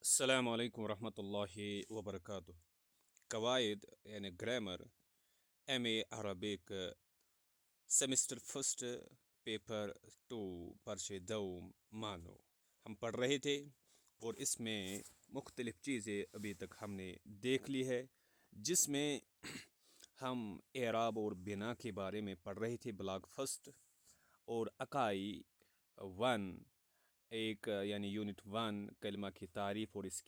السلام علیکم ورحمۃ اللہ وبرکاتہ. قواعد یعنی grammar M A Arabic semester first paper two پرچے دوم مانو ہم پڑھ رہے تھے، اور اس میں مختلف چیزیں ابھی تک ہم نے دیکھ لی ہے، جس میں ہم اعراب اور بنا کے بارے میں پڑھ رہے تھے بلاک فرسٹ، اور اکائی ون ایک یعنی یونٹ ون کلمہ کی تعریف اور اس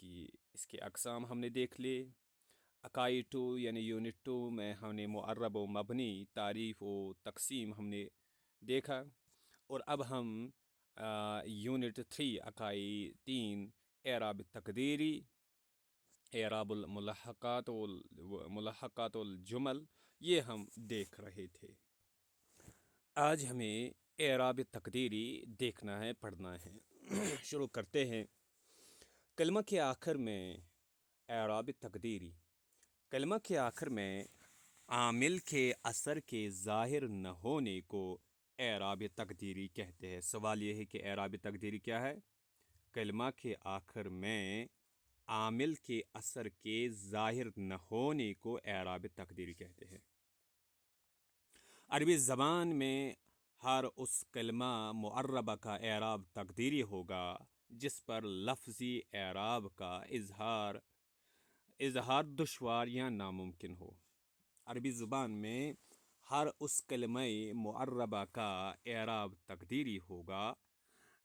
کے اقسام ہم نے دیکھ لیے. اکائی ٹو یعنی یونٹ ٹو میں ہم نے معرب و مبنی تعریف و تقسیم ہم نے دیکھا، اور اب ہم یونٹ تھری اکائی تین اعراب تقدیری، اعراب الملحقات الجمل، یہ ہم دیکھ رہے تھے. آج ہمیں اعراب تقدیری دیکھنا ہے، پڑھنا ہے. شروع کرتے ہیں. کلمہ کے آخر میں اعراب تقدیری، کلمہ کے آخر میں عامل کے اثر کے ظاہر نہ ہونے کو اعراب تقدیری کہتے ہیں. سوال یہ ہے کہ اعراب تقدیری کیا ہے؟ کلمہ کے آخر میں عامل کے اثر کے ظاہر نہ ہونے کو اعراب تقدیری کہتے ہیں. عربی زبان میں ہر اس کلمہ معربہ کا اعراب تقدیری ہوگا جس پر لفظی اعراب کا اظہار دشوار یا ناممکن ہو. عربی زبان میں ہر اس کلمہ معربہ کا اعراب تقدیری ہوگا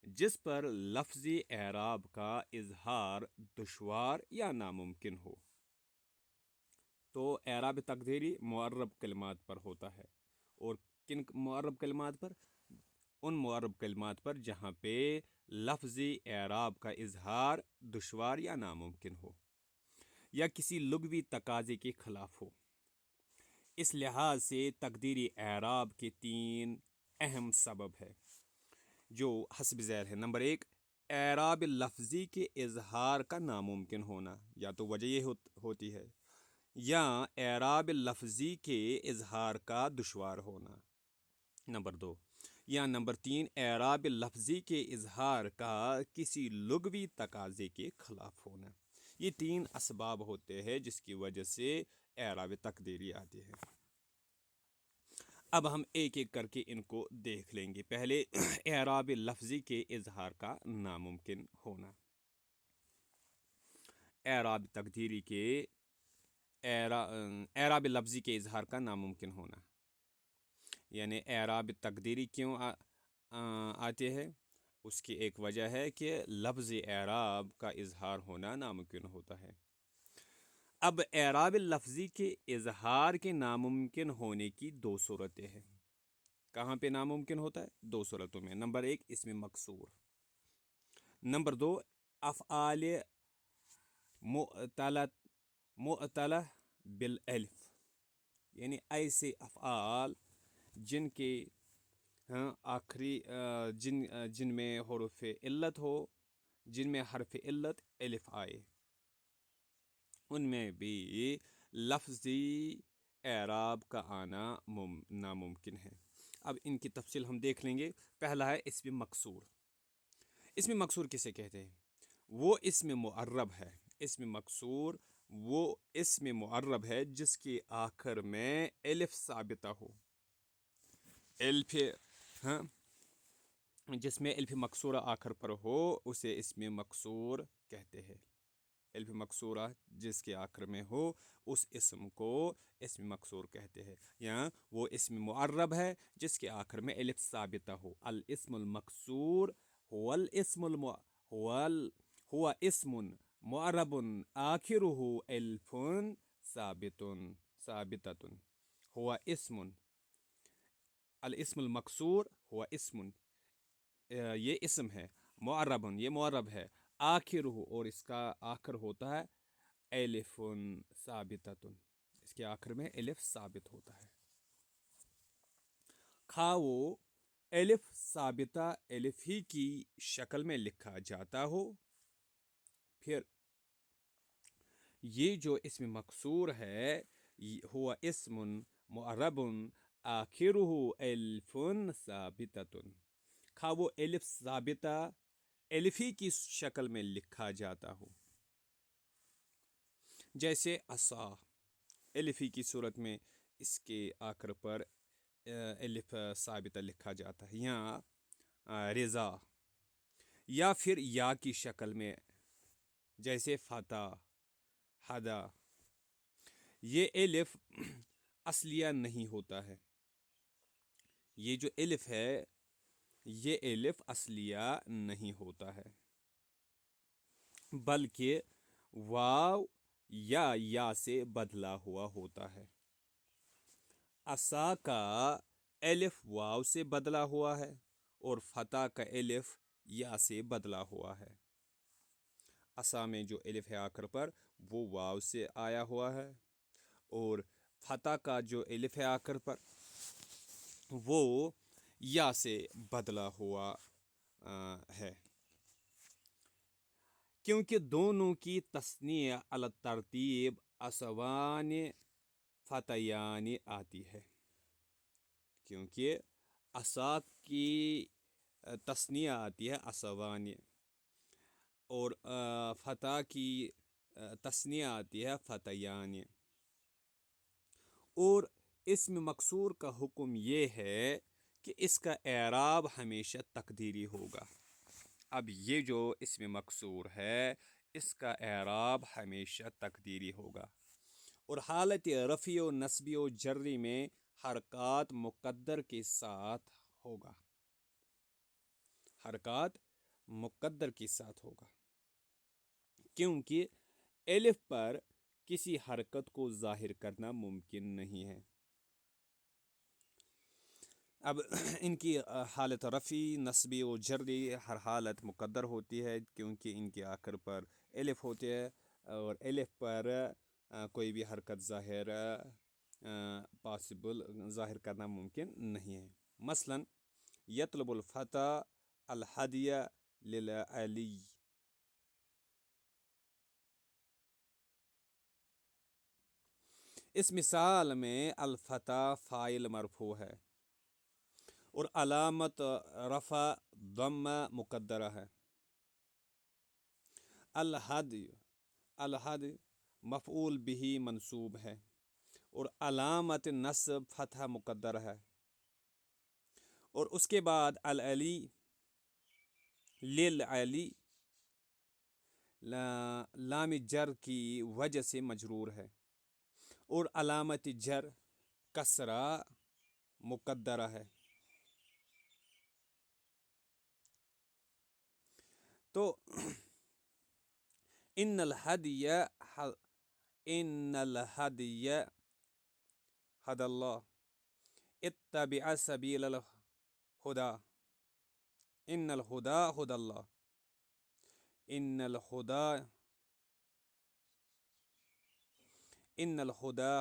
جس پر لفظی اعراب کا اظہار دشوار یا ناممکن ہو. تو اعراب تقدیری معرب کلمات پر ہوتا ہے، اور کن معرب کلمات پر؟ ان معرب کلمات پر جہاں پہ لفظی اعراب کا اظہار دشوار یا ناممکن ہو، یا کسی لغوی تقاضے کے خلاف ہو. اس لحاظ سے تقدیری اعراب کے تین اہم سبب ہے جو حسب ذیل ہے. نمبر ایک، اعراب لفظی کے اظہار کا ناممکن ہونا، یا تو وجہ یہ ہوتی ہے، یا اعراب لفظی کے اظہار کا دشوار ہونا. نمبر دو، یا نمبر تین، اعراب لفظی کے اظہار کا کسی لغوی تقاضے کے خلاف ہونا. یہ تین اسباب ہوتے ہیں جس کی وجہ سے اعراب تقدیری آتی ہے. اب ہم ایک ایک کر کے ان کو دیکھ لیں گے. پہلے اعراب لفظی کے اظہار کا ناممکن ہونا. اعراب تقدیری کے اعراب لفظی کے اظہار کا ناممکن ہونا، یعنی اعراب تقدیری کیوں آتے ہیں؟ اس کی ایک وجہ ہے کہ لفظ اعراب کا اظہار ہونا ناممکن ہوتا ہے. اب اعراب لفظی کے اظہار کے ناممکن ہونے کی دو صورتیں ہیں. کہاں پہ ناممکن ہوتا ہے؟ دو صورتوں میں. نمبر ایک، اسم مکسور. نمبر دو، افعال معطلہ بالالف، یعنی ایسے افعال جن کے آخری جن میں حروف علت ہو، جن میں حرف علت الف آئے، ان میں بھی لفظی اعراب کا آنا ناممکن ہے. اب ان کی تفصیل ہم دیکھ لیں گے. پہلا ہے اسم مکسور. اسم مکسور کسے کہتے ہیں؟ وہ اسم معرب ہے. اسم مکسور وہ اسم معرب ہے جس کے آخر میں الف ثابتہ ہو. الف جس میں الف مکسورہ آخر پر ہو اسے اسم مکسور کہتے ہیں. الف مکسورہ جس کے آخر میں ہو اس اسم کو اسم مکسور کہتے ہیں. یا وہ اسم معرب ہے جس کے آخر میں الف ثابتہ ہو. الاسم المکسور هو اسم معرب آخرہ الف ثابتۃ. هو اسم، الاسم المکسور هو اسم، یہ اسم ہے، معرب، یہ معرب ہے، آخر ہو، اور اس کا آخر ہوتا ہے الف ثابتۃ، اس کے آخر میں الف ثابت ہوتا ہے. خواہ وہ الف ثابتہ الف ہی کی شکل میں لکھا جاتا ہو. پھر یہ جو اسم مکسور ہے ہوا اسم معرب آخرہ الف ثابتۃ، خواہ وہ الف ثابتہ الف ہی کی شکل میں لکھا جاتا ہو. جیسے عصا، الفی کی صورت میں اس کے آخر پر الف ثابتہ لکھا جاتا ہے، یا رضا، یا پھر یا کی شکل میں جیسے فتح، ہدا۔ یہ الف اصلیہ نہیں ہوتا ہے، یہ جو الف ہے یہ الف اصلیہ نہیں ہوتا ہے، بلکہ واو یا سے بدلا ہوا ہوتا ہے۔ عصا کا الف واو سے بدلا ہوا ہے اور فتح کا الف یا سے بدلا ہوا ہے۔ عصا میں جو الف ہے آخر پر وہ واو سے آیا ہوا ہے، اور فتح کا جو الف ہے آخر پر وہ یا سے بدلا ہوا ہے، کیونکہ دونوں کی تصنیع علی ترتیب عصوان فتیان آتی ہے، کیونکہ عصا کی تصنیع آتی ہے عصوان، اور فتح کی تصنیع آتی ہے فتیان، اور اسم مکسور کا حکم یہ ہے کہ اس کا اعراب ہمیشہ تقدیری ہوگا۔ اب یہ جو اسم مکسور ہے اس کا اعراب ہمیشہ تقدیری ہوگا، اور حالت رفع و نصبی و جری میں حرکات مقدر کے ساتھ ہوگا، حرکات مقدر کے ساتھ ہوگا، کیونکہ الف پر کسی حرکت کو ظاہر کرنا ممکن نہیں ہے۔ اب ان کی حالت رفعی، نصبی و جری ہر حالت مقدر ہوتی ہے، کیونکہ ان کے آخر پر الف ہوتے ہے، اور الف پر کوئی بھی حرکت ظاہر کرنا ممکن نہیں ہے۔ مثلا یطلب الفتح الہدیہ للعلی، اس مثال میں الفتح فاعل مرفوع ہے اور علامت رفع ضمہ مقدرہ ہے۔ الہدی مفعول بھی منصوب ہے اور علامت نصب فتح مقدر ہے، اور اس کے بعد العلی للعلی لام جر کی وجہ سے مجرور ہے، اور علامت جر کسرہ مقدرہ ہے۔ تو ان الہدی ہد اللہ اتبع سبیل الہدا، ان الہدا ہد اللہ، ان الہدا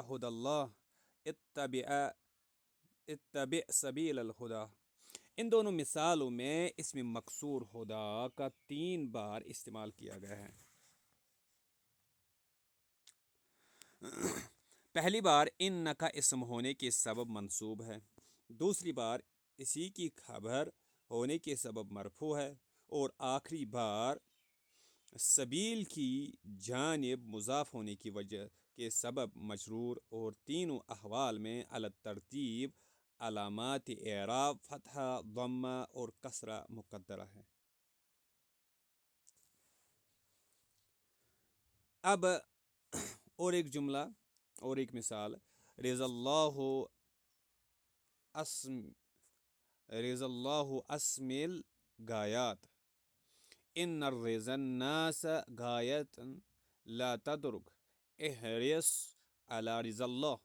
ہد اللہ اتبع سبیل الہدا۔ ان دونوں مثالوں میں اسم مکسور ہدا کا 3 بار استعمال کیا گیا ہے۔ پہلی بار ان کا اسم ہونے کے سبب منصوب ہے، دوسری بار اسی کی خبر ہونے کے سبب مرفوع ہے، اور آخری بار سبیل کی جانب مضاف ہونے کی وجہ کے سبب مجرور، اور تینوں احوال میں علی ترتیب علامات اعراب فتحہ، ضمہ اور کسرہ مقدرہ ہے۔ اب اور ایک جملہ اور ایک مثال، رضا اللہ اسم الغایات، ان الرضا الناس غایت لا تدرک احرص علی رضا اللہ۔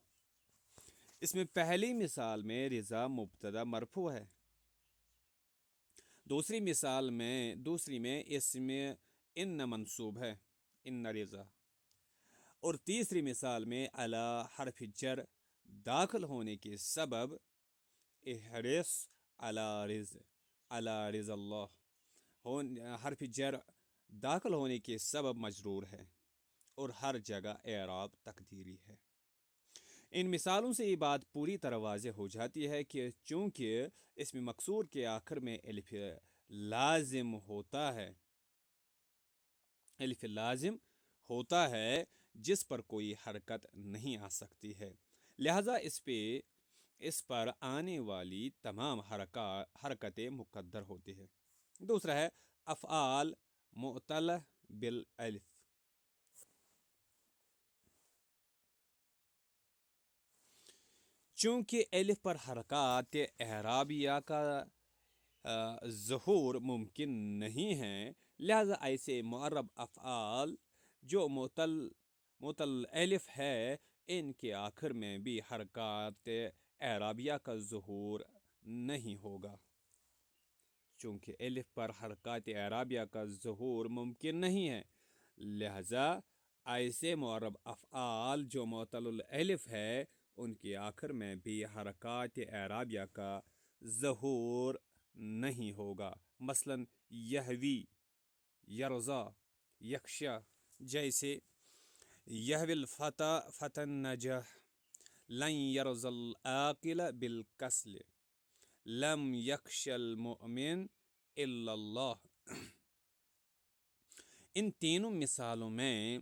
اس میں پہلی مثال میں رضا مبتدا مرفوع ہے، دوسری میں اسم ان منصوب ہے، ان رضا، اور تیسری مثال میں علی حرف جر داخل ہونے کے سبب احرص علی رضا اللہ، حرف جر داخل ہونے کے سبب مجرور ہے، اور ہر جگہ اعراب تقدیری ہے۔ ان مثالوں سے یہ بات پوری طرح واضح ہو جاتی ہے کہ چونکہ اسم مکسور کے آخر میں الف لازم ہوتا ہے جس پر کوئی حرکت نہیں آ سکتی ہے، لہذا اس پر آنے والی تمام حرکتیں مقدر ہوتی ہیں۔ دوسرا ہے افعال معطل بالالف۔ چونکہ الف پر حرکات اعرابیہ کا ظہور ممکن نہیں ہے، لہذا ایسے معرب افعال جو معطل الف ہے ان کے آخر میں بھی حرکات اعرابیہ کا ظہور نہیں ہوگا۔ چونکہ الف پر حرکات اعرابیہ کا ظہور ممکن نہیں ہے، لہذا ایسے معرب افعال جو معطل الالف ہے ان کے آخر میں بھی حرکات اعرابیہ کا ظہور نہیں ہوگا۔ مثلا یہوی، یرضا، یخشا جیسے یہوی الفتى فتى النجح، لن يرضى العاقل بالکسل، لم یخش المؤمن الا اللہ۔ ان تینوں مثالوں میں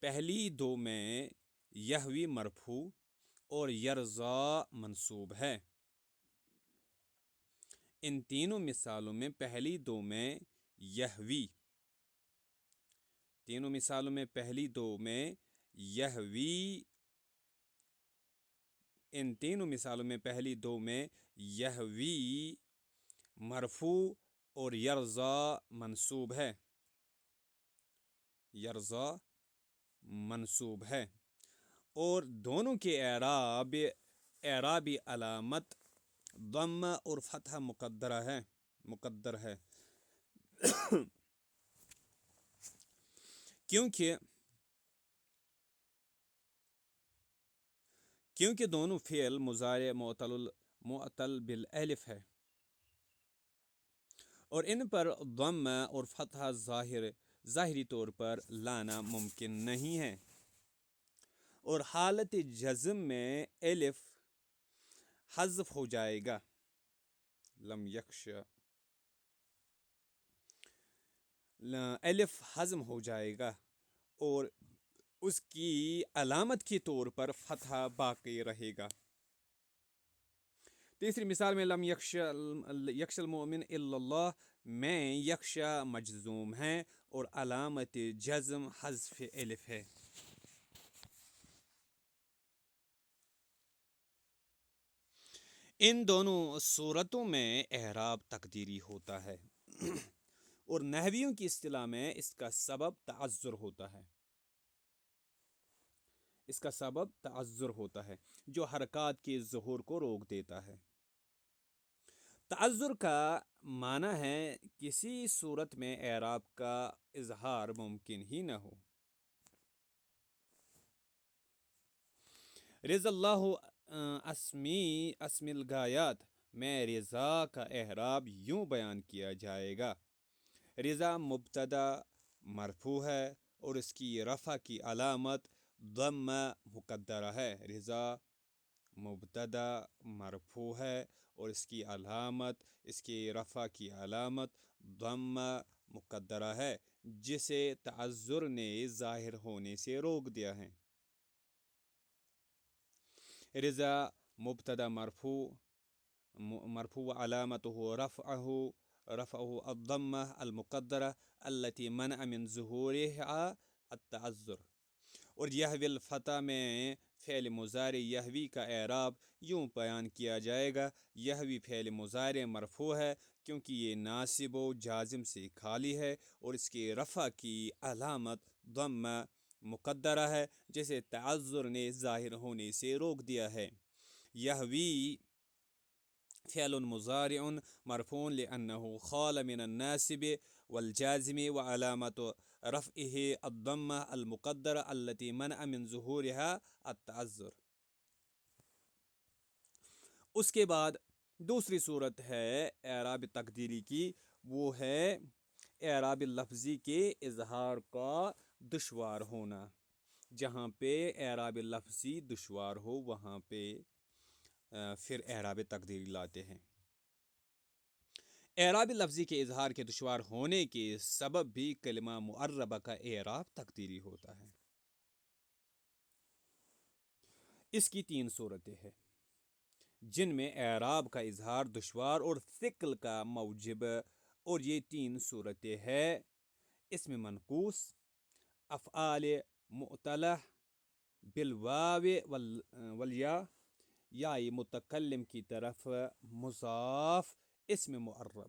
پہلی دو میں یہوی مرفوع اور یرضا منصوب ہے۔ ان تینوں مثالوں میں پہلی دو میں یہوی مرفوع اور یرضا منصوب ہے اور دونوں کے اعرابی علامت ضمہ اور فتحہ مقدر ہے کیونکہ دونوں فعل مضارع معطل بالالف ہے اور ان پر ضمہ اور فتحہ ظاہری طور پر لانا ممکن نہیں ہے، اور حالت جزم میں الف حذف ہو جائے گا، لم یخش الف حذف ہو جائے گا اور اس کی علامت کے طور پر فتحہ باقی رہے گا۔ تیسری مثال میں لم یخش المؤمن الا اللہ میں یخشا مجزوم ہے اور علامت جزم حذف الف ہے۔ ان دونوں صورتوں میں اعراب تقدیری ہوتا ہے اور نحویوں کی اصطلاح میں اس کا سبب تعذر ہوتا ہے جو حرکات کے ظہور کو روک دیتا ہے۔ تعذر کا معنی ہے کسی صورت میں اعراب کا اظہار ممکن ہی نہ ہو۔ رضا اللہ اسم الغایات میں رضا کا اعراب یوں بیان کیا جائے گا: رضا مبتدا مرفوع ہے اور اس کی رفع کی علامت ضمہ مقدرہ ہے۔ رضا مبتدا مرفوع ہے اور اس کی رفع کی علامت ضمہ مقدرہ ہے جسے تعذر نے ظاہر ہونے سے روک دیا ہے۔ رضا مبتدا مرفوع علامته رفعه الضمہ المقدرہ التي منع من ظہورها التعذر۔ اور یہوی الفتح میں فعل مضارع یہوی کا اعراب یوں بیان کیا جائے گا: یہوی فعل مضارع مرفوع ہے کیونکہ یہ ناصب و جازم سے خالی ہے اور اس کی رفع کی علامت ضمہ مقدرہ ہے جسے تعذر نے ظاہر ہونے سے روک دیا ہے۔ یہوی فعل مضارع مرفوع لأنه خال من الناصب والجازم وعلامت رفعه الضمہ المقدرہ التي منع من ظہورها التعذر۔ اس کے بعد دوسری صورت ہے اعراب تقدیری کی، وہ ہے اعراب لفظی کے اظہار کا دشوار ہونا۔ جہاں پہ اعراب لفظی دشوار ہو وہاں پہ پھر اعراب تقدیری لاتے ہیں۔ اعراب لفظی کے اظہار کے دشوار ہونے کے سبب بھی کلمہ معربہ کا اعراب تقدیری ہوتا ہے۔ اس کی 3 صورتیں ہیں جن میں اعراب کا اظہار دشوار اور ثقل کا موجب، اور یہ 3 صورتیں ہیں اسم منقوص، افعال معطلہ بالواو والیا، یا متکلم کی طرف مضاف اسم معرب۔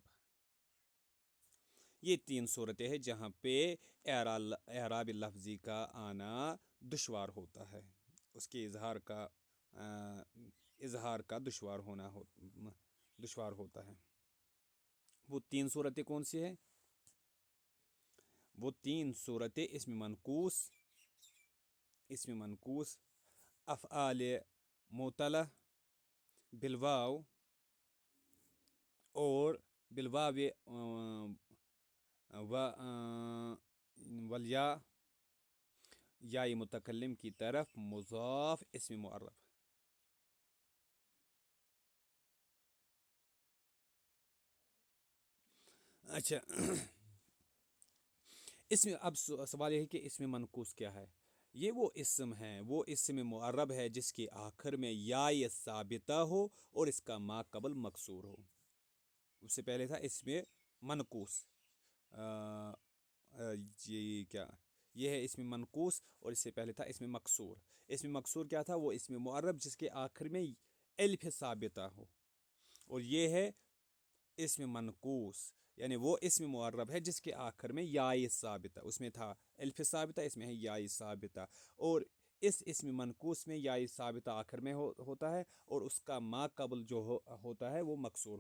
یہ 3 صورتیں ہیں جہاں پہ اعراب لفظی کا آنا دشوار ہوتا ہے، اس کے اظہار کا دشوار ہوتا ہے۔ وہ 3 صورتیں کون سی ہیں؟ وہ 3 صورتیں اسم منقوص، افعال معطلہ بالواو اور والیا، یا متکلم کی طرف مضاف اسم معرب۔ اچھا، اب سوال یہ ہے کہ اسم منقوص کیا ہے؟ یہ وہ اسم ہے، وہ اسم معرب ہے جس کے آخر میں یا ثابتہ ہو اور اس کا ما قبل مکسور ہو۔ اس سے پہلے تھا اسم منقوص، یہ ہے اسم منقوص، اور اس سے پہلے تھا اسم مکسور۔ اسم مکسور کیا تھا؟ وہ اسم معرب جس کے آخر میں الف ثابتہ ہو، اور یہ ہے اسم منقوص، یعنی وہ اسم معرب ہے جس کے آخر میں یا ثابتہ، اس میں تھا الف ثابتہ، اس میں ہے یا ثابتہ، اور اس اسم منقوص میں یا ثابتہ آخر میں ہوتا ہے، اور اس کا ما قبل جو ہوتا ہے وہ مکسور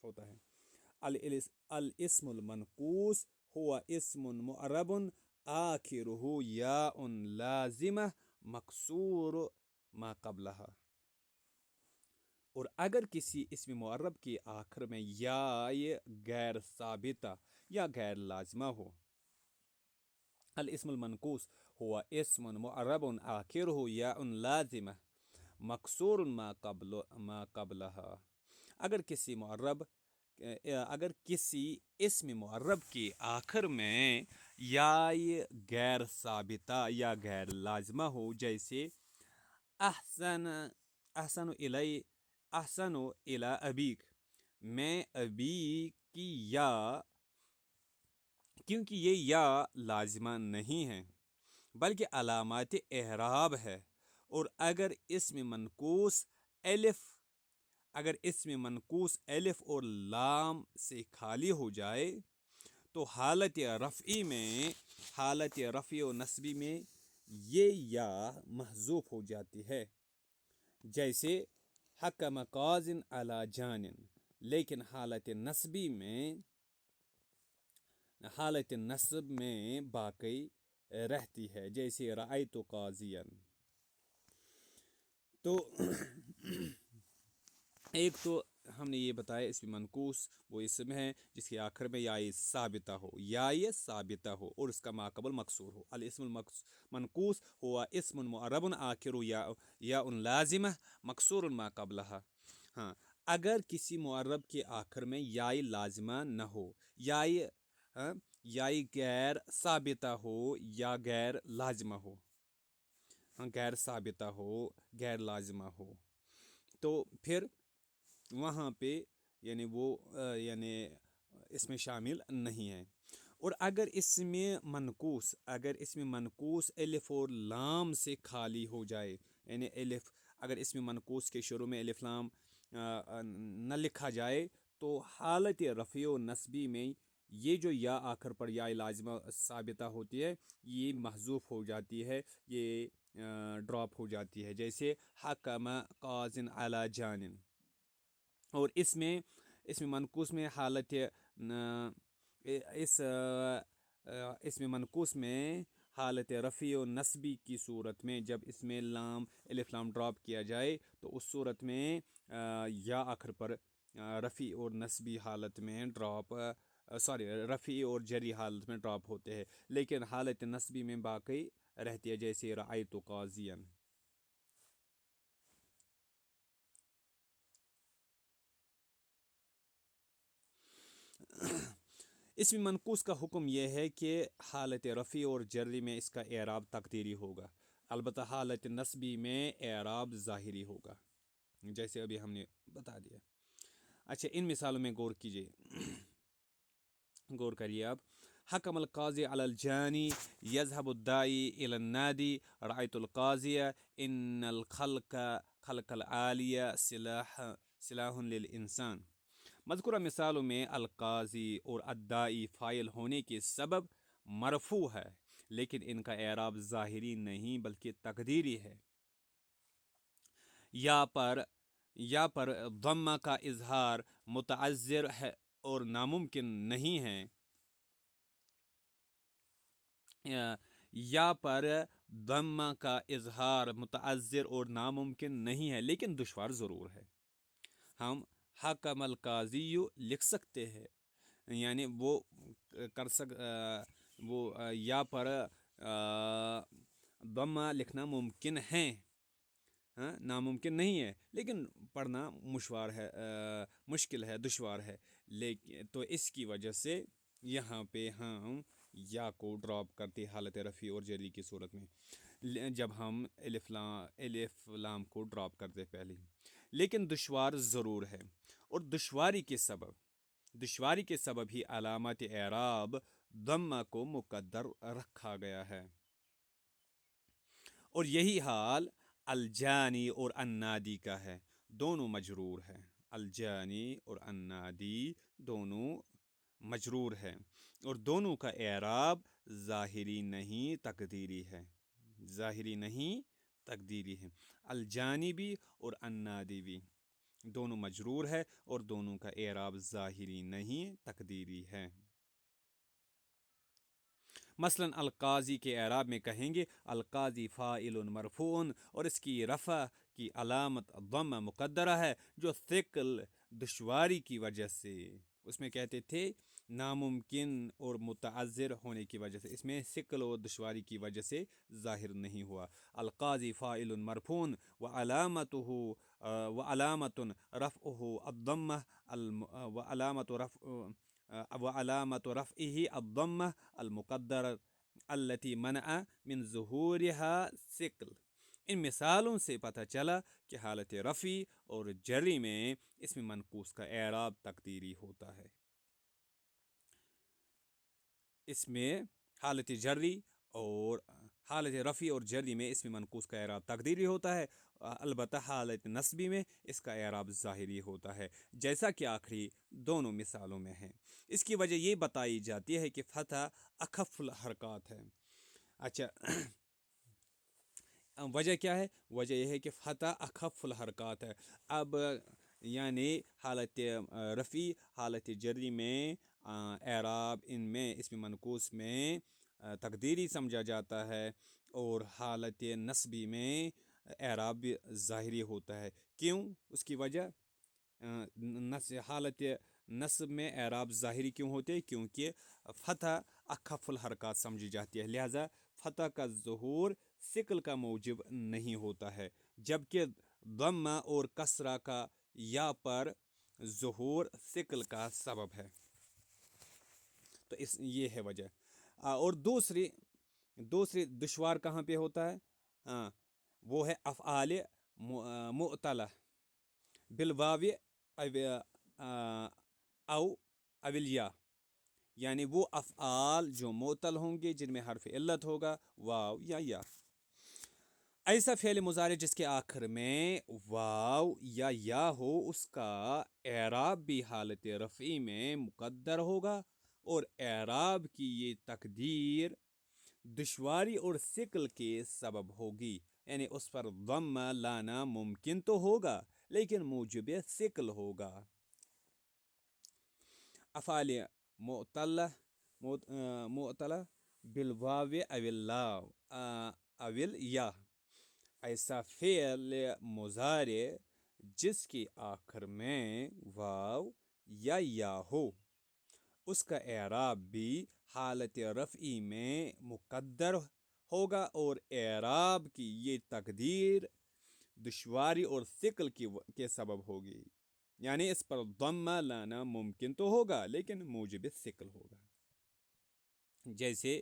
ہوتا ہے۔ الاسم المنقوص هو اسم معرب آخره یاء لازمہ مکسور ما قبلها۔ اور اگر کسی اسم معرب کے آخر میں یا غیر ثابتہ یا غیر لازمہ ہو، الاسم المنقوص هو اسم معرب آخره یاء لازمہ مکسور ما قبلها۔ اگر کسی اسم معرب کے آخر میں یا غیر ثابتہ یا غیر لازمہ ہو، جیسے احسن الی ابیک، میں ابی کی یا، کیونکہ یہ یا لازمہ نہیں ہے بلکہ علامات اعراب ہے، اور اگر اسم منقوص الف اور لام سے خالی ہو جائے تو حالت رفعی و نصبی میں یہ یا محذوف ہو جاتی ہے، جیسے حکم قاض علی جان، لیکن حالت نصب میں باقی رہتی ہے، جیسے رأیت قاضیا۔ تو ایک تو ہم نے یہ بتایا اسم منقوص وہ اسم ہے جس کے آخر میں یا ثابتہ ہو اور اس کا ما قبل مکسور ہو۔ الاسم المنقوص ہوا اسم معرب آخر یا لازمہ مکسور ما قبلها۔ ہاں، اگر کسی معرب کے آخر میں یا لازمہ نہ ہو، یا غیر ثابتہ ہو یا غیر لازمہ ہو، غیر ثابتہ ہو غیر لازمہ ہو، تو پھر وہاں پہ یعنی اس میں شامل نہیں ہے۔ اور اگر اسم منقوص الف اور لام سے خالی ہو جائے، یعنی اگر اسم منقوص کے شروع میں الف لام نہ لکھا جائے، تو حالت رفع و نصبی میں یہ جو یا آخر پر یا لازمہ ثابتہ ہوتی ہے یہ محذوف ہو جاتی ہے، یہ ڈراپ ہو جاتی ہے، جیسے حکم قاض علی جان۔ اور اس منقوص میں حالت رفع و نصبی کی صورت میں جب اس میں الف لام ڈراپ کیا جائے تو اس صورت میں یا آخر پر رفع اور نصبی حالت میں رفع اور جری حالت میں ڈراپ ہوتے ہیں، لیکن حالت نصبی میں باقی رہتی ہے، جیسے رأیت قاضیا۔ اسم منقوص کا حکم یہ ہے کہ حالت رفع اور جری میں اس کا اعراب تقدیری ہوگا۔ البتہ حالت نصبی میں اعراب ظاہری ہوگا، جیسے ابھی ہم نے بتا دیا۔ اچھا، ان مثالوں میں غور کیجیے، غور کریے آپ۔ حکم القاضی علی الجانی یذهب الداعی الی النادی رأیت القاضی ان الخلق خلق العالیہ سلاح للانسان۔ مذکورہ مثالوں میں القاضی اور الداعی فاعل ہونے کے سبب مرفوع ہے، لیکن ان کا اعراب ظاہری نہیں بلکہ تقدیری ہے۔ یا پر ضمہ کا اظہار متعذر ہے اور ناممکن نہیں ہے، یا پر ضمہ کا اظہار متعذر اور ناممکن نہیں ہے لیکن دشوار ضرور ہے۔ ہم حکم القاضی لکھ سکتے ہیں، یعنی وہ یا پر ضمہ لکھنا ممکن ہے، ناممکن نہیں ہے، لیکن پڑھنا مشکل ہے، دشوار ہے، لیکن تو اس کی وجہ سے یہاں پہ ہم یا کو ڈراپ کرتے حالت رفع اور جری کی صورت میں، جب ہم الف لام کو ڈراپ کرتے پہلے، لیکن دشوار ضرور ہے، اور دشواری کے سبب ہی علامات اعراب ضمہ کو مقدر رکھا گیا ہے، اور یہی حال الجانی اور النادی کا ہے، دونوں مجرور ہے، الجانی اور النادی دونوں مجرور ہے، اور دونوں کا اعراب ظاہری نہیں تقدیری ہے، الجانی بھی اور النادی بھی دونوں مجرور ہے اور دونوں کا اعراب ظاہری نہیں تقدیری ہے۔ مثلا القاضی کے اعراب میں کہیں گے القاضی فاعل مرفوع، اور اس کی رفع کی علامت ضمہ مقدرہ ہے جو ثقل دشواری کی وجہ سے، اس میں کہتے تھے ناممکن اور متعذر ہونے کی وجہ سے، اس میں ثقل اور دشواری کی وجہ سے ظاہر نہیں ہوا۔ القاضی فاعل مرفوع وعلامت رفعہ الضمہ وعلامت رفعہ الضمہ المقدرہ التي منع من ظہورها ثقل۔ ان مثالوں سے پتہ چلا کہ حالت رفع اور جری میں اسم منقوص کا اعراب تقدیری ہوتا ہے، اس میں حالت رفع اور جری میں اسم منقوص کا اعراب تقدیری ہوتا ہے، البتہ حالت نصبی میں اس کا اعراب ظاہری ہوتا ہے، جیسا کہ آخری دونوں مثالوں میں ہے۔ اس کی وجہ یہ بتائی جاتی ہے کہ فتح اخف الحرکات ہے۔ اچھا، وجہ کیا ہے؟ وجہ یہ ہے کہ فتح اخف الحرکات ہے۔ اب یعنی حالت رفع، حالت جری میں اعراب ان میں اسم منقوص میں تقدیری سمجھا جاتا ہے، اور حالت نصبی میں اعراب بھی ظاہری ہوتا ہے۔ کیوں؟ اس کی وجہ حالت نصب میں اعراب ظاہری کیوں ہوتے ہیں؟ کیونکہ فتح اخف الحرکات سمجھی جاتی ہے، لہذا فتح کا ظہور ثقل کا موجب نہیں ہوتا ہے، جبکہ ضمہ اور کسرہ کا یا پر ظہور ثقل کا سبب ہے، تو یہ ہے وجہ۔ اور دوسری دشوار کہاں پہ ہوتا ہے؟ وہ ہے افعال معطلہ بالواو او اولیا، یعنی وہ افعال جو معطل ہوں گے جن میں حرف علت ہوگا، واو یا۔ ایسا فعل مضارع جس کے آخر میں واو یا ہو، اس کا اعراب بھی حالت رفعی میں مقدر ہوگا، اور اعراب کی یہ تقدیر دشواری اور ثقل کے سبب ہوگی، یعنی اس پر ضمہ لانا ممکن تو ہوگا لیکن موجب ثقل ہوگا۔ افعال معطلہ بالواو اول یا، ایسا فعل مضارع جس کے آخر میں واو یا ہو، اس کا اعراب بھی حالت رفعی میں مقدر ہوگا، اور اعراب کی یہ تقدیر دشواری اور ثقل کے سبب ہوگی، یعنی اس پر ضمہ لانا ممکن تو ہوگا لیکن موجب ثقل ہوگا۔ جیسے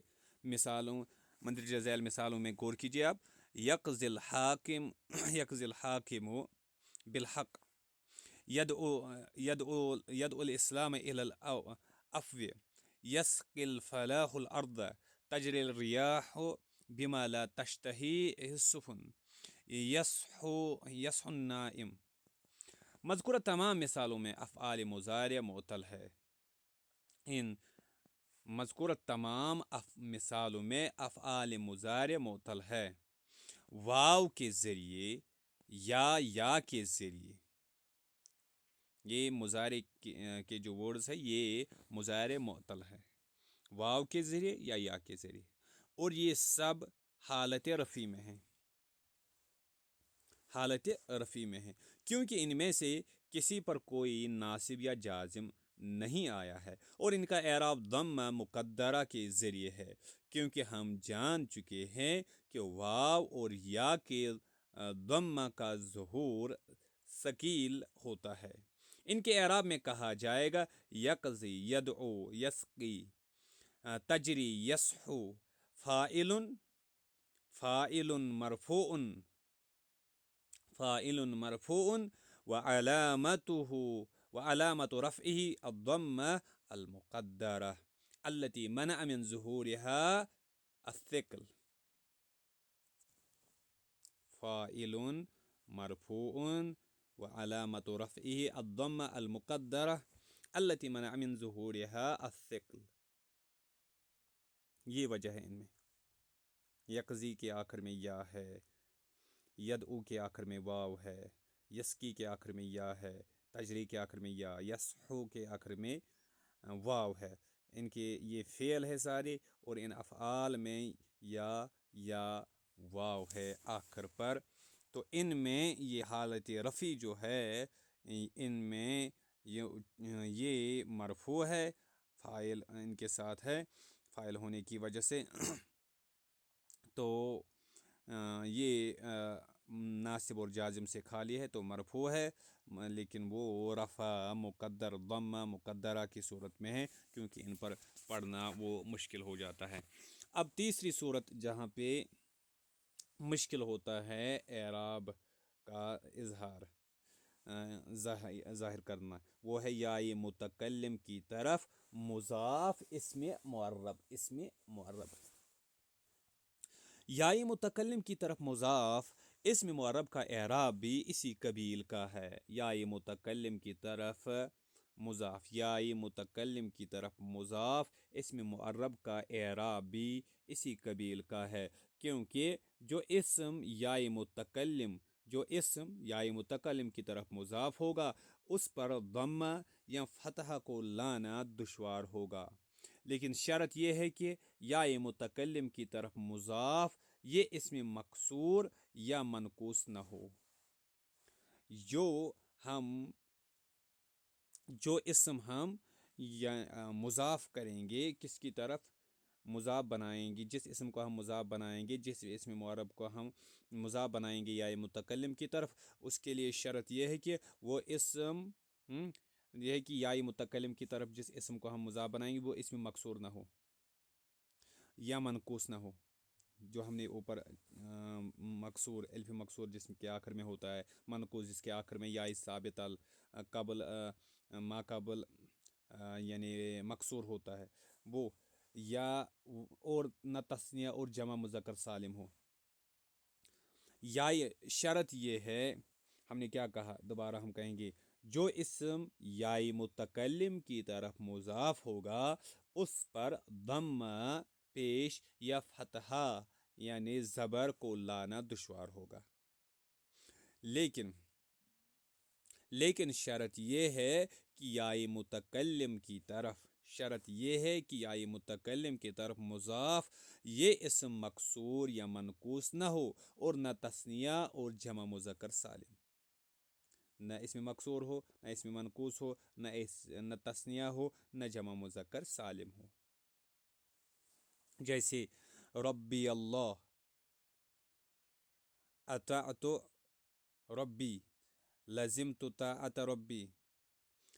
مندرجہ ذیل مثالوں میں غور کیجیے آپ۔ یقضی الحاکم یقضی الحاکم بالحق یدعو یدعو الاسلام الى العفو یسقی الفلاح الارض تجری الریاح بما لا تشتہی السفن یصحو النائم۔ مذکورہ تمام مثالوں میں افعال مضارع معطل ہے۔ ان مذکورہ تمام مثالوں میں افعال مضارع معطل ہے، واو کے ذریعے یا کے ذریعے۔ یہ مضارع کے جو ورڈز ہے یہ مضارع معطل ہے، واو کے ذریعے یا کے ذریعے، اور یہ سب حالت رفع میں ہیں، حالت رفع میں ہیں، کیونکہ ان میں سے کسی پر کوئی ناصب یا جازم نہیں آیا ہے، اور ان کا اعراب ضمہ مقدرہ کے ذریعے ہے، کیونکہ ہم جان چکے ہیں کہ واو اور یا کے ضمہ کا ظہور ثقیل ہوتا ہے۔ ان کے اعراب میں کہا جائے گا یقضی، یدعو، یسقی، تجری، یصحو، فاعل فاعل مرفوع فاعل مرفوع وعلامة رفعه الضمة المقدرة التي منع من ظهورها الثقل۔ فاعل مرفوع وعلامة رفعه الضمة المقدرة التي منع من ظهورها الثقل۔ یہ وجہ ہے ان میں، یقضی کے آخر میں یا ہے، یدعو کے آخر میں واو ہے، یسقی کے آخر میں یا ہے، تجری کے آخر میں یا، یصحو کے آخر میں واو ہے۔ ان کے یہ فعل ہے سارے، اور ان افعال میں یا واو ہے آخر پر، تو ان میں یہ حالت رفع جو ہے ان میں یہ مرفوع ہے، فاعل ان کے ساتھ ہے، فاعل ہونے کی وجہ سے تو یہ ناصب اور جازم سے خالی ہے تو مرفوع ہے، لیکن وہ رفع مقدر ضمہ مقدرہ کی صورت میں ہے، کیونکہ ان پر پڑھنا وہ مشکل ہو جاتا ہے۔ اب تیسری صورت جہاں پہ مشکل ہوتا ہے اعراب کا اظہار ظاہر کرنا، وہ ہے یا متکلم کی طرف مضاف اسم معرب۔ یا متکلم کی طرف مضاف اسم معرب کا اعراب بھی اسی قبیل کا ہے۔ یا متکلم کی طرف مضاف، یا متکلم کی طرف مضاف اسم معرب کا اعراب بھی اسی قبیل کا ہے، کیونکہ جو اسم یا متکلم کی طرف مضاف ہوگا اس پر ضمہ یا فتحہ کو لانا دشوار ہوگا، لیکن شرط یہ ہے کہ یا متکلم کی طرف مضاف یہ اسم مکسور یا منقوص نہ ہو۔ جو اسم ہم مضاف کریں گے، کس کی طرف مضاف بنائیں گے، جس اسم کو ہم مضاف بنائیں گے، جس اسم معرب کو ہم مضاف بنائیں گے یا متکلم کی طرف، اس کے لیے شرط یہ ہے کہ وہ اسم یہ ہے کہ یا متکلم کی طرف جس اسم کو ہم مضاف بنائیں گے وہ اسم مکسور نہ ہو یا منقوص نہ ہو، جو ہم نے اوپر مکسور، الف مکسور جس کے آخر میں ہوتا ہے، منقوص جس کے آخر میں یا ثابت قبل ما قبل یعنی مکسور ہوتا ہے، وہ یا اور نہ تثنیہ اور جمع مذکر سالم ہو۔ یا شرط یہ ہے، ہم نے کیا کہا، دوبارہ ہم کہیں گے، جو اسم یا متکلم کی طرف مضاف ہوگا اس پر ضمہ پیش یا فتحہ یعنی زبر کو لانا دشوار ہوگا، لیکن شرط یہ ہے کہ یا متکلم کی طرف مضاف یہ اسم مکسور یا منقوص نہ ہو، اور نہ تثنیہ اور جمع مذکر سالم، نہ اسم مکسور ہو، نہ اسم منقوص ہو، نہ تثنیہ ہو، نہ جمع مذکر سالم ہو۔ جیسے ربی اللہ، اطعت ربی، لزمت طاعت ربی،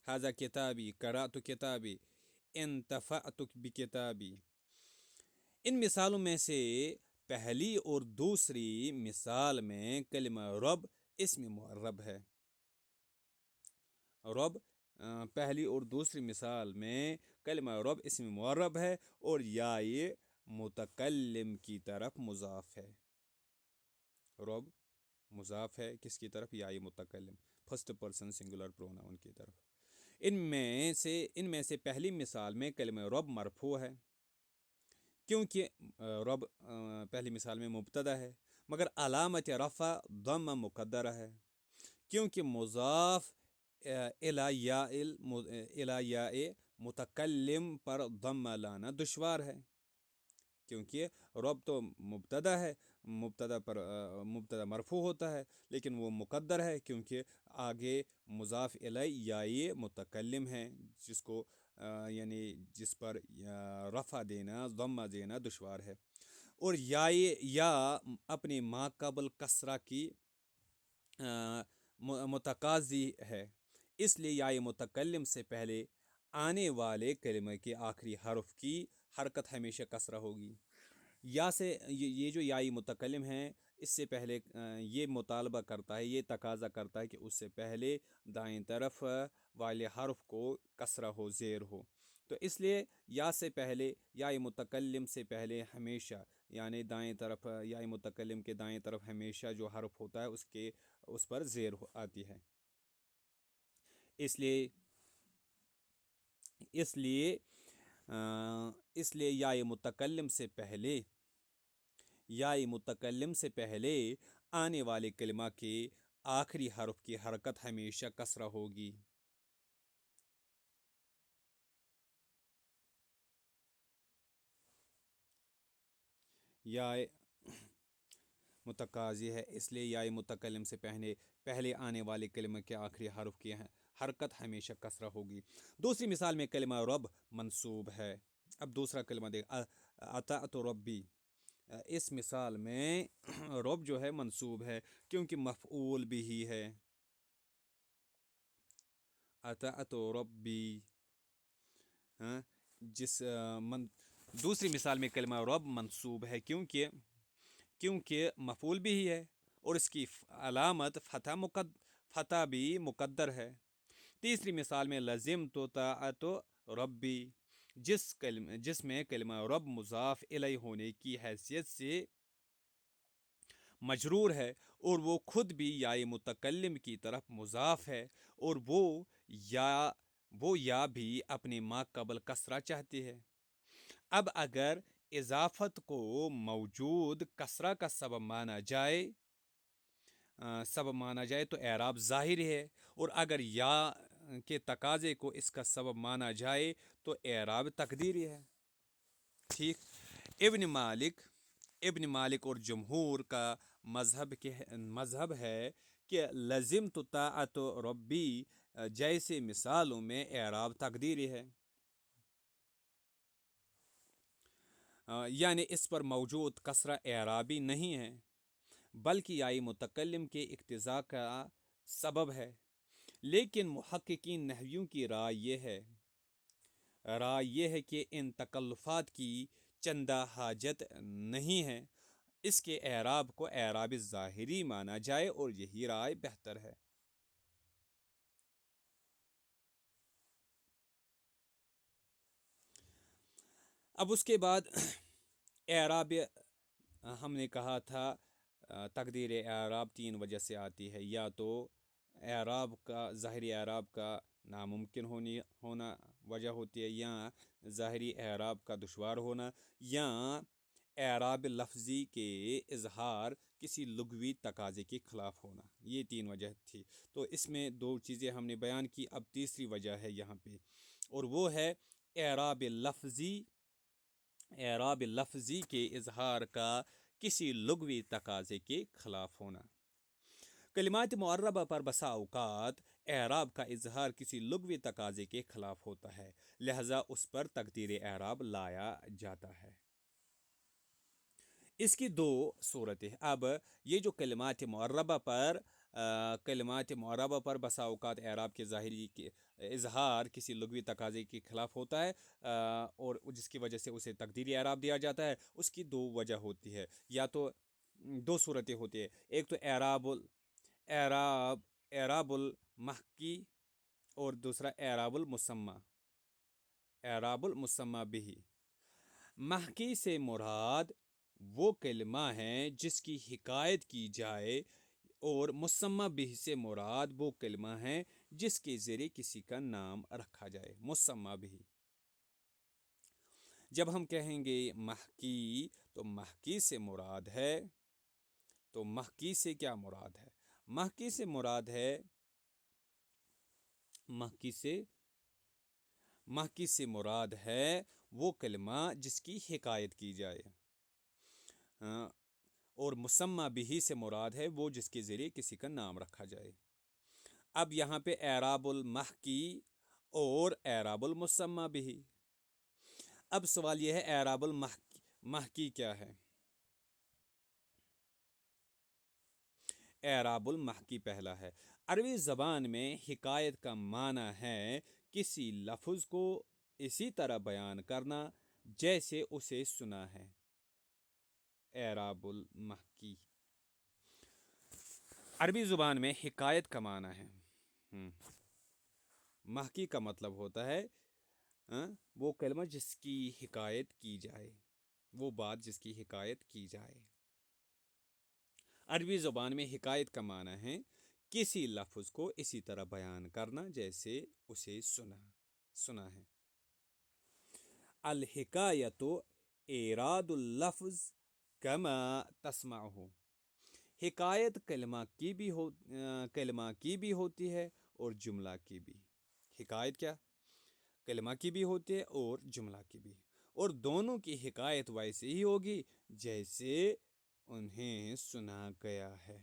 ھذا کتابی، قرأت کتابی، انتفعت بکتابی۔ ان مثالوں میں سے پہلی اور دوسری مثال میں کلمہ رب اسم معرب ہے۔ رب پہلی اور دوسری مثال میں کلمہ رب اسم معرب ہے اور یا یہ متکلم کی طرف مضاف ہے۔ رب مضاف ہے کس کی طرف؟ یا یہ متکلم، فرسٹ پرسن سنگولر پروناؤن کی طرف۔ ان میں سے پہلی مثال میں کلمہ رب مرفوع ہے، کیونکہ رب پہلی مثال میں مبتدا ہے، مگر علامت رفع ضم مقدرہ ہے، کیونکہ مضاف الی یا متکلم پر ضم لانا دشوار ہے۔ کیونکہ رب تو مبتدا ہے، مبتدا مرفوع ہوتا ہے، لیکن وہ مقدر ہے کیونکہ آگے مضاف الی یا متکلم ہے، جس کو یعنی جس پر رفع دینا ضمہ دینا دشوار ہے، اور یا اپنی ما قبل کسرہ کی متقاضی ہے، اس لیے یا متکلم سے پہلے آنے والے کلمے کے آخری حرف کی حرکت ہمیشہ کسرہ ہوگی۔ یا سے یہ جو یائی متکلم ہے، اس سے پہلے یہ مطالبہ کرتا ہے، یہ تقاضا کرتا ہے کہ اس سے پہلے دائیں طرف والے حرف کو کسرہ ہو، زیر ہو، تو اس لیے یا سے پہلے یائی متکلم سے پہلے ہمیشہ یعنی دائیں طرف یائی متکلم کے دائیں طرف ہمیشہ جو حرف ہوتا ہے اس پر زیر آتی ہے۔ اس لیے یا متکلم سے پہلے آنے والے کلمہ کے آخری حرف کی حرکت ہمیشہ کسرہ ہوگی۔ یا متقاضی ہے، اس لیے یا متکلم سے پہلے آنے والے کلمہ کے آخری حرف کی حرکت ہمیشہ کسرہ ہوگی۔ دوسری مثال میں کلمہ رب منصوب ہے۔ اب دوسرا کلمہ دیکھ، اطاعت ربی، اس مثال میں رب جو ہے منصوب ہے کیونکہ مفعول بھی ہے۔ اطاعت ربی، دوسری مثال میں کلمہ رب منصوب ہے کیونکہ مفعول بھی ہے اور اس کی علامت فتح بھی مقدر ہے۔ تیسری مثال میں لزمت طاعت ربی، جس میں کلمہ رب مضاف الیہ ہونے کی حیثیت سے مجرور ہے اور وہ خود بھی یا متکلم کی طرف مضاف ہے، اور وہ یا بھی اپنے ما قبل کسرہ چاہتی ہے۔ اب اگر اضافت کو موجود کسرہ کا سبب مانا جائے تو اعراب ظاہری ہے، اور اگر یا کے تقاضے کو اس کا سبب مانا جائے تو اعراب تقدیری ہے۔ ٹھیک، ابن مالک اور جمہور کا مذہب ہے کہ لزمت طاعت ربی جیسے مثالوں میں اعراب تقدیری ہے، یعنی اس پر موجود کسرہ اعرابی نہیں ہے بلکہ یائی متکلم کے اقتضاء کا سبب ہے۔ لیکن محققین نحویوں کی رائے یہ ہے کہ ان تکلفات کی چندہ حاجت نہیں ہے، اس کے اعراب کو اعراب ظاہری مانا جائے، اور یہی رائے بہتر ہے۔ اب اس کے بعد اعراب، ہم نے کہا تھا تقدیر اعراب تین وجہ سے آتی ہے، یا تو ظاہری اعراب کا ناممکن ہونا وجہ ہوتی ہے، یا ظاہری اعراب کا دشوار ہونا، یا اعراب لفظی کے اظہار کسی لغوی تقاضے کے خلاف ہونا۔ یہ تین وجہ تھی، تو اس میں دو چیزیں ہم نے بیان کی، اب تیسری وجہ ہے یہاں پہ، اور وہ ہے اعراب لفظی کے اظہار کا کسی لغوی تقاضے کے خلاف ہونا۔ کلمات معربہ پر بسا اوقات اعراب کا اظہار کسی لغوی تقاضے کے خلاف ہوتا ہے، لہذا اس پر تقدیر اعراب لایا جاتا ہے۔ اس کی دو صورتیں، اب یہ جو کلمات معربہ پر کلمات معربہ پر بسا اوقات اعراب کے ظاہری کے اظہار کسی لغوی تقاضے کے خلاف ہوتا ہے، اور جس کی وجہ سے اسے تقدیری اعراب دیا جاتا ہے۔ اس کی دو وجہ ہوتی ہے، یا تو دو صورتیں ہوتی ہے، ایک تو اعراب المحکی، اور دوسرا اعراب المسمى به۔ محکی سے مراد وہ کلمہ ہے جس کی حکایت کی جائے، اور مسمى به سے مراد وہ کلمہ ہے جس کے ذریعے کسی کا نام رکھا جائے، مسمى به۔ جب ہم کہیں گے محکی، تو محکی سے مراد ہے، تو محکی سے کیا مراد ہے؟ محکی سے مراد ہے، محکی سے مراد ہے وہ کلمہ جس کی حکایت کی جائے، اور مسمى به سے مراد ہے وہ جس کے ذریعے کسی کا نام رکھا جائے۔ اب یہاں پہ اعراب المحکی اور اعراب المسمى به۔ اب سوال یہ ہے اعراب المحکی کیا ہے؟ اعراب المحکی پہلا ہے، عربی زبان میں حکایت کا معنی ہے کسی لفظ کو اسی طرح بیان کرنا جیسے اسے سنا ہے۔ اعراب المحکی عربی زبان میں حکایت کا معنی ہے۔ محکی کا مطلب ہوتا ہے وہ کلمہ جس کی حکایت کی جائے، وہ بات جس کی حکایت کی جائے۔ عربی زبان میں حکایت کا معنی ہے کسی لفظ کو اسی طرح بیان کرنا جیسے اسے سنا ہے۔ الحکایت ایراد اللفظ کما تسمعہ۔ حکایت کلمہ کی بھی ہوتی ہے اور جملہ کی بھی۔ حکایت کیا؟ کلمہ کی بھی ہوتی ہے اور جملہ کی بھی، اور دونوں کی حکایت ویسے ہی ہوگی جیسے انہیں سنا گیا ہے۔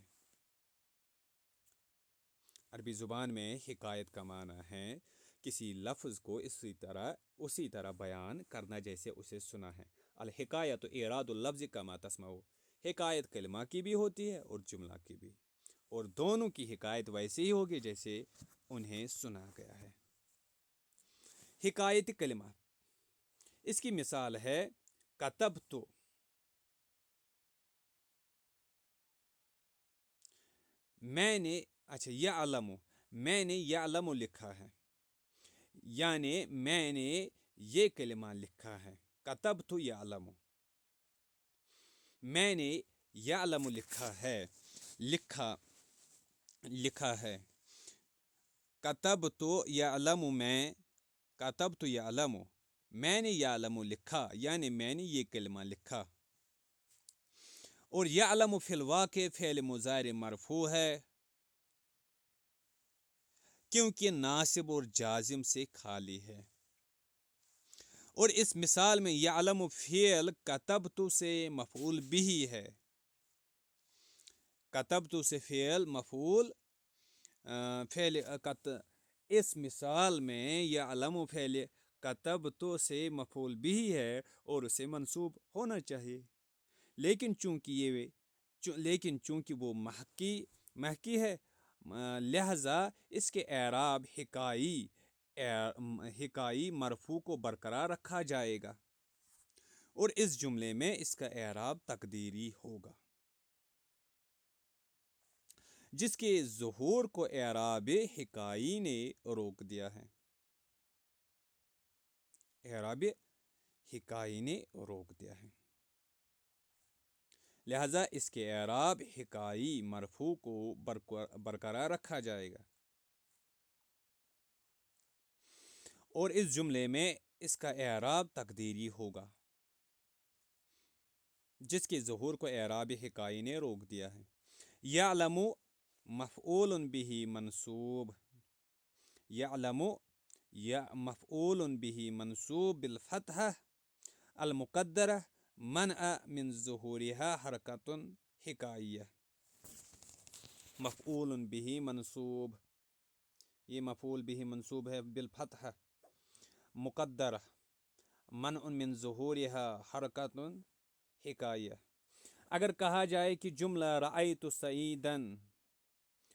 عربی زبان میں حکایت کا معنی ہے کسی لفظ کو اسی طرح بیان کرنا جیسے اسے سنا ہے۔ الحکایت ایراد اللفظ کما تسمعہ۔ حکایت کلمہ کی بھی ہوتی ہے اور جملہ کی بھی، اور دونوں کی حکایت ویسے ہی ہوگی جیسے انہیں سنا گیا ہے۔ حکایتی کلمہ، اس کی مثال ہے کتبت، میں نے یعلم، میں نے یعلم لکھا ہے، یعنی میں نے یہ کلمہ لکھا ہے۔ کتبت یعلم، میں نے یعلم لکھا ہے، لکھا ہے۔ کتبت یعلم، کتبت یعلم، میں نے یعلم لکھا، یعنی میں نے یہ کلمہ لکھا۔ اور یعلم فی الواقع فعل مضارع مرفوع ہے کیونکہ ناصب اور جازم سے خالی ہے، اور اس مثال میں یعلم فعل کتبت سے مفعول بھی ہے۔ کتبت سے اس مثال میں یعلم فعل کتبت سے مفعول بھی ہے اور اسے منصوب ہونا چاہیے، لیکن چونکہ وہ محکی ہے، لہذا اس کے اعراب حکائی مرفوع کو برقرار رکھا جائے گا، اور اس جملے میں اس کا اعراب تقدیری ہوگا، جس کے ظہور کو اعراب حکائی نے روک دیا ہے۔ اعراب حکائی نے روک دیا ہے، لہذا اس کے اعراب حکائی مرفوع کو برقرار رکھا جائے گا، اور اس جملے میں اس کا اعراب تقدیری ہوگا، جس کے ظہور کو اعراب حکائی نے روک دیا ہے۔ یعلم مفعول به منصوب، یعلم مفعول به منصوب بالفتحہ المقدرہ منع من ظہورها حرکۃ حکائیہ۔ مفعول به منصوب، یہ مفعول به منصوب ہے بالفتحہ مقدرہ، منع من ظہورها حرکۃ حکائیہ۔ اگر کہا جائے کہ جملہ رأیت سعیداً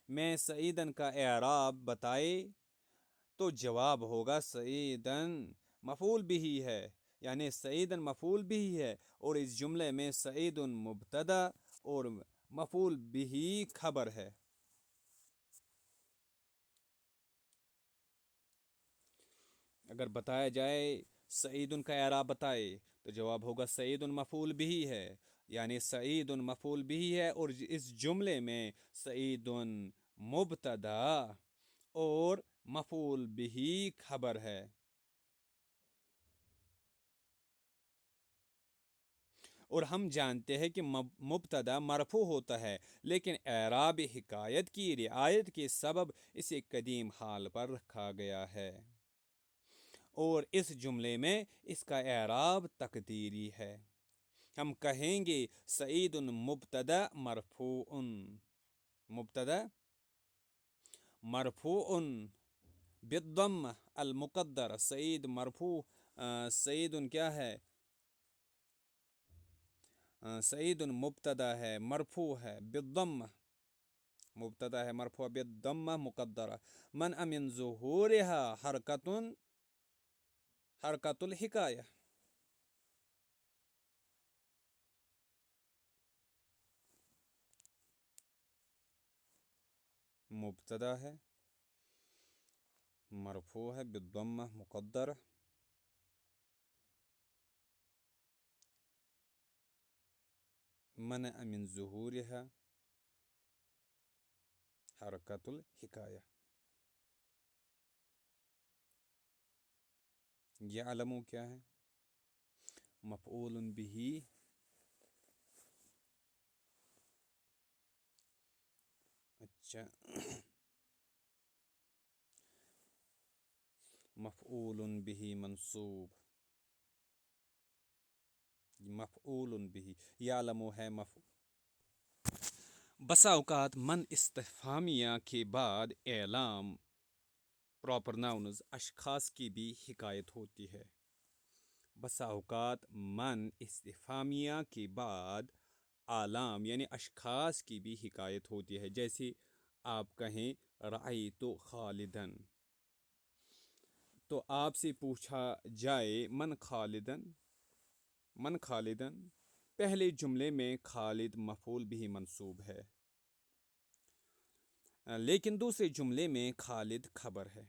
میں سعیدن کا اعراب بتائے تو جواب ہوگا سعیدن مفعول بھی ہے، یعنی سعیدن مفعول بھی ہے، اور اس جملے میں سعید مبتدا اور مفعول بھی خبر ہے۔ اگر بتایا جائے سعید کا اعراب بتائے تو جواب ہوگا سعید مفعول بھی ہے، یعنی سعید مفعول بھی ہے، اور اس جملے میں سعید مبتدا اور مفعول بھی خبر ہے۔ اور ہم جانتے ہیں کہ مبتدا مرفوع ہوتا ہے، لیکن اعراب حکایت کی رعایت کے سبب اسے قدیم حال پر رکھا گیا ہے، اور اس جملے میں اس کا اعراب تقدیری ہے۔ ہم کہیں گے سعید مبتدا مرفوع، مبتدا مرفوع بالضم المقدر، سعید مرفوع، سعید کیا ہے؟ سعید مبتدا ہے، مرفوع ہے بالضم، مبتدا ہے مرفوع بالضم مقدرہ، من من ظہورها حرکت الحکایہ۔ مبتدا ہے، مرفوع ہے بالضم مقدرہ، منع من ظہورها حرکت الحکایہ۔ یعلم کیا ہے؟ مفعول بھی، اچھا، مفعول بھی منصوب، مفعول بھی، یعلم ہے مفعول۔ بسا اوقات من استفہامیہ کے بعد اعلام پراپر ناؤنز اشخاص کی بھی حکایت ہوتی ہے۔ بسا اوقات من استفہامیہ کے بعد اعلام یعنی اشخاص کی بھی حکایت ہوتی ہے، جیسے آپ کہیں رأیت خالدن، تو آپ سے پوچھا جائے من خالدن، من خالدن، پہلے جملے میں خالد مفعول بھی منصوب ہے، لیکن دوسرے جملے میں خالد خبر ہے،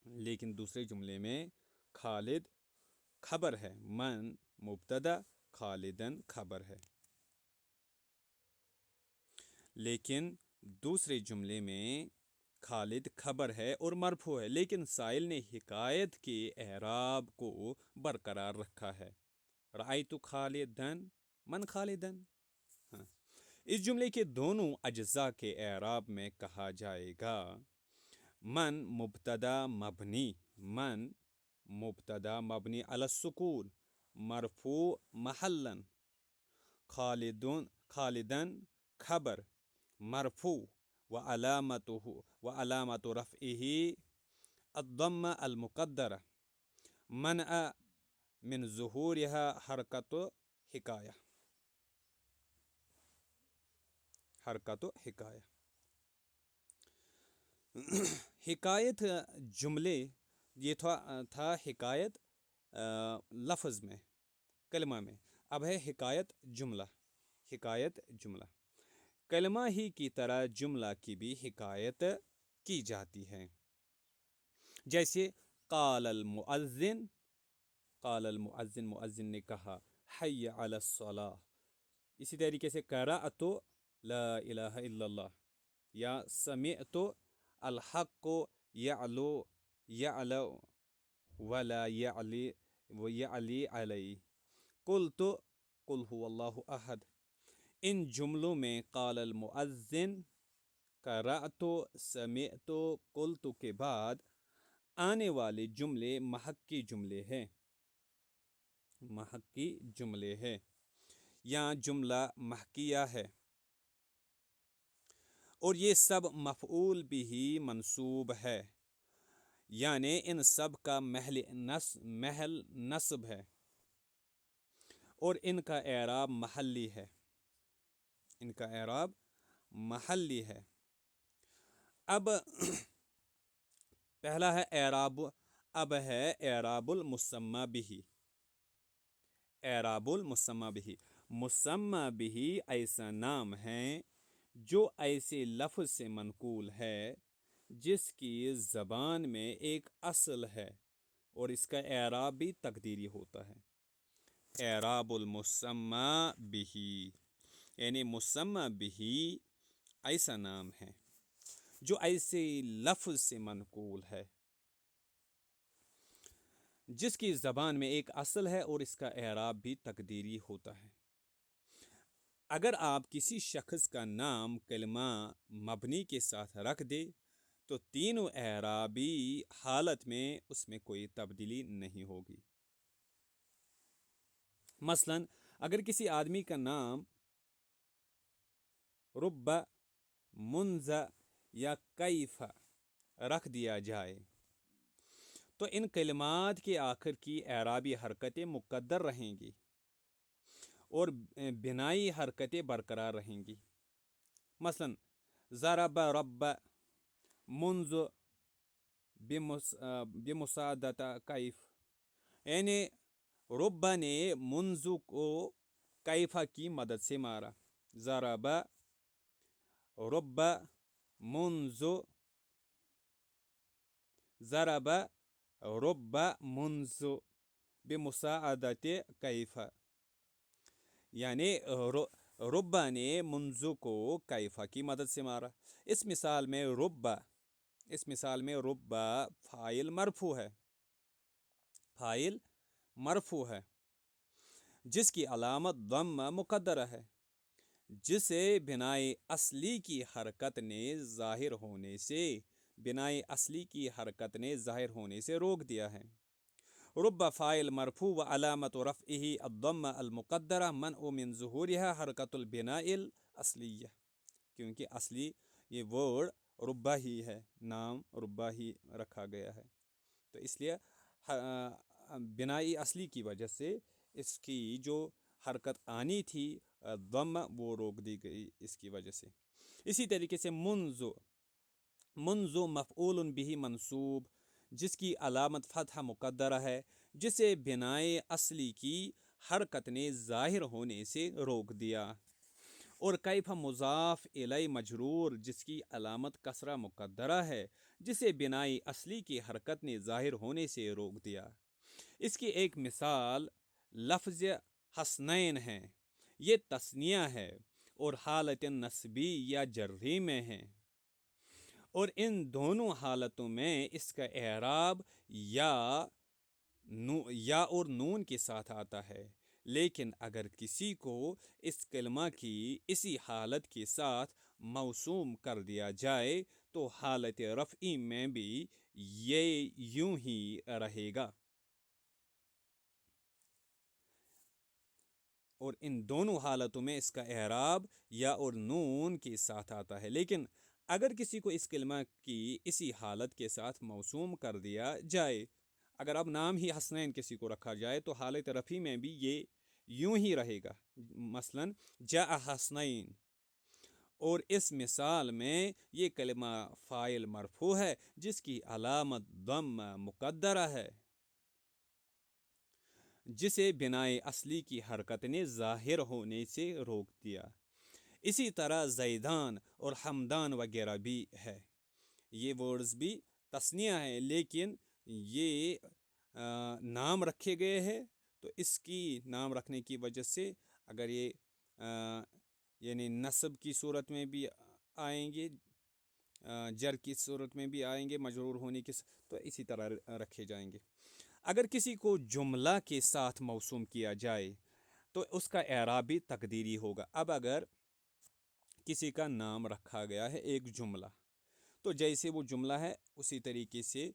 لیکن دوسرے جملے میں خالد خبر ہے، من مبتدا خالدن خبر ہے، لیکن دوسرے جملے میں خالد خبر ہے اور مرفوع ہے، لیکن سائل نے حکایت کے اعراب کو برقرار رکھا ہے، رأیت خالدن، من خالدن۔ ہاں، اس جملے کے دونوں اجزاء کے اعراب میں کہا جائے گا من مبتدا مبنی، من مبتدا مبنی علی السکون مرفوع محلا، خالدن خبر مرفوع وعلامت رفعه الضم المقدرہ، منع من ظہورها حرکت حکایہ، حرکت حکایہ۔ حکایت جملے، یہ تھا حکایت لفظ میں، کلمہ میں، اب ہے حکایت جملہ، حکایت جملہ۔ کلمہ ہی کی طرح جملہ کی بھی حکایت کی جاتی ہے، جیسے قال المؤذن، قال المؤذن، مؤذن نے کہا حی علی الصلاۃ، اسی طریقے سے قرأت لا الہ الا اللہ، یا سمعت الحق یعلو ولا یعلی علی، قلت قل هو اللہ احد۔ ان جملوں میں قال المؤذن، قرأت، سمعت، قلت کے بعد آنے والے جملے محقی جملے ہیں، محقی جملے ہیں، یہاں جملہ محکیہ ہے، اور یہ سب مفعول بھی منصوب ہے، یعنی ان سب کا محل نصب ہے، اور ان کا اعراب محلی ہے، ان کا اعراب محلی ہے۔ اب پہلا ہے اعراب، اب ہے اعراب المسمى به. اعراب المسمى به، مسمى به ایسا نام ہے جو ایسے لفظ سے منقول ہے جس کی زبان میں ایک اصل ہے اور اس کا اعراب بھی تقدیری ہوتا ہے. اعراب المسمى به یعنی مسمى به ایسا نام ہے جو ایسے لفظ سے منقول ہے جس کی زبان میں ایک اصل ہے اور اس کا اعراب بھی تقدیری ہوتا ہے. اگر آپ کسی شخص کا نام کلمہ مبنی کے ساتھ رکھ دے تو تینوں اعرابی حالت میں اس میں کوئی تبدیلی نہیں ہوگی. مثلا اگر کسی آدمی کا نام رب، منز یا کیف رکھ دیا جائے تو ان کلمات کے آخر کی اعرابی حرکتیں مقدر رہیں گی اور بنائی حرکتیں برقرار رہیں گی. مثلا ضرب رب، منذ بمساعدت کیف، یعنی رب نے منذ کو کیفہ کی مدد سے مارا. ضرب رب منذ، ضرب رب منذ بمساعدت کیفہ، یعنی ربا نے منذ کو کیفہ کی مدد سے مارا. اس مثال میں ربا فاعل مرفوع ہے، فاعل مرفوع ہے جس کی علامت ضمہ مقدرہ ہے، جسے بنائے اصلی کی حرکت نے ظاہر ہونے سے روک دیا ہے. رب فاعل مرفوع و علامت رفعہ الضمہ المقدرہ منع من ظہورها حرکت البناء الاصلیہ، کیونکہ اصلی یہ ورڈ ربا ہی ہے، نام ربا ہی رکھا گیا ہے، تو اس لیے بنائی اصلی کی وجہ سے اس کی جو حرکت آنی تھی ضم وہ روک دی گئی اس کی وجہ سے. اسی طریقے سے منذ مفعول به منصوب جس کی علامت فتح مقدرہ ہے، جسے بنائے اصلی کی حرکت نے ظاہر ہونے سے روک دیا. اور کیف مضاف الی مجرور جس کی علامت کسرہ مقدرہ ہے، جسے بنائی اصلی کی حرکت نے ظاہر ہونے سے روک دیا. اس کی ایک مثال لفظ حسنین ہے، یہ تثنیہ ہے اور حالت نصبی یا جری میں ہے، اور ان دونوں حالتوں میں اس کا اعراب یا اور نون کے ساتھ آتا ہے. لیکن اگر کسی کو اس کلمہ کی اسی حالت کے ساتھ موسوم کر دیا جائے تو حالت رفعی میں بھی یہ یوں ہی رہے گا، اور ان دونوں حالتوں میں اس کا اعراب یا اور نون کے ساتھ آتا ہے. لیکن اگر کسی کو اس کلمہ کی اسی حالت کے ساتھ موسوم کر دیا جائے، اگر اب نام ہی حسنین کسی کو رکھا جائے تو حالت رفعی میں بھی یہ یوں ہی رہے گا. مثلا جاء حسنین، اور اس مثال میں یہ کلمہ فاعل مرفوع ہے جس کی علامت ضمہ مقدرہ ہے، جسے بنائے اصلی کی حرکت نے ظاہر ہونے سے روک دیا. اسی طرح زیدان اور حمدان وغیرہ بھی ہے، یہ ورڈز بھی تثنیہ ہیں لیکن یہ نام رکھے گئے ہیں، تو اس کی نام رکھنے کی وجہ سے اگر یہ یعنی نصب کی صورت میں بھی آئیں گے، جر کی صورت میں بھی آئیں گے، مجرور ہونے کی، تو اسی طرح رکھے جائیں گے. اگر کسی کو جملہ کے ساتھ موسوم کیا جائے تو اس کا اعراب بھی تقدیری ہوگا. اب اگر کسی کا نام رکھا گیا ہے ایک جملہ، تو جیسے وہ جملہ ہے اسی طریقے سے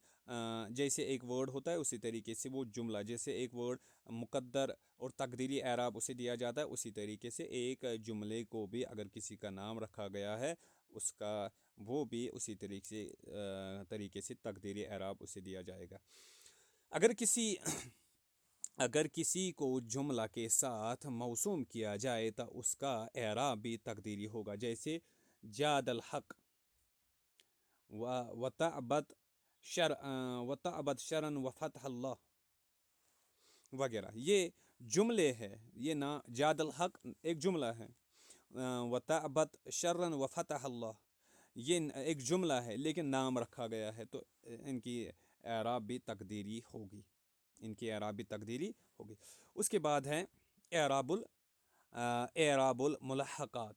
جیسے ایک ورڈ ہوتا ہے اسی طریقے سے وہ جملہ، جیسے ایک ورڈ مقدر اور تقدیری اعراب اسے دیا جاتا ہے، اسی طریقے سے ایک جملے کو بھی اگر کسی کا نام رکھا گیا ہے اس کا وہ بھی اسی طریقے سے تقدیری اعراب اسے دیا جائے گا. اگر کسی کو جملہ کے ساتھ موسوم کیا جائے تو اس کا اعراب بھی تقدیری ہوگا، جیسے جاد الحق وتعبد وتعبد شرن وفتح اللہ وغیرہ. یہ جملے ہے، یہ نا جاد الحق ایک جملہ ہے. وتعبد شرن وفتح اللہ یہ ایک جملہ ہے لیکن نام رکھا گیا ہے، تو ان کی اعراب بھی تقدیری ہوگی. ان کی اعراب بھی تقدیری ہوگی. اس کے بعد ہے اعراب اعراب الملحقات.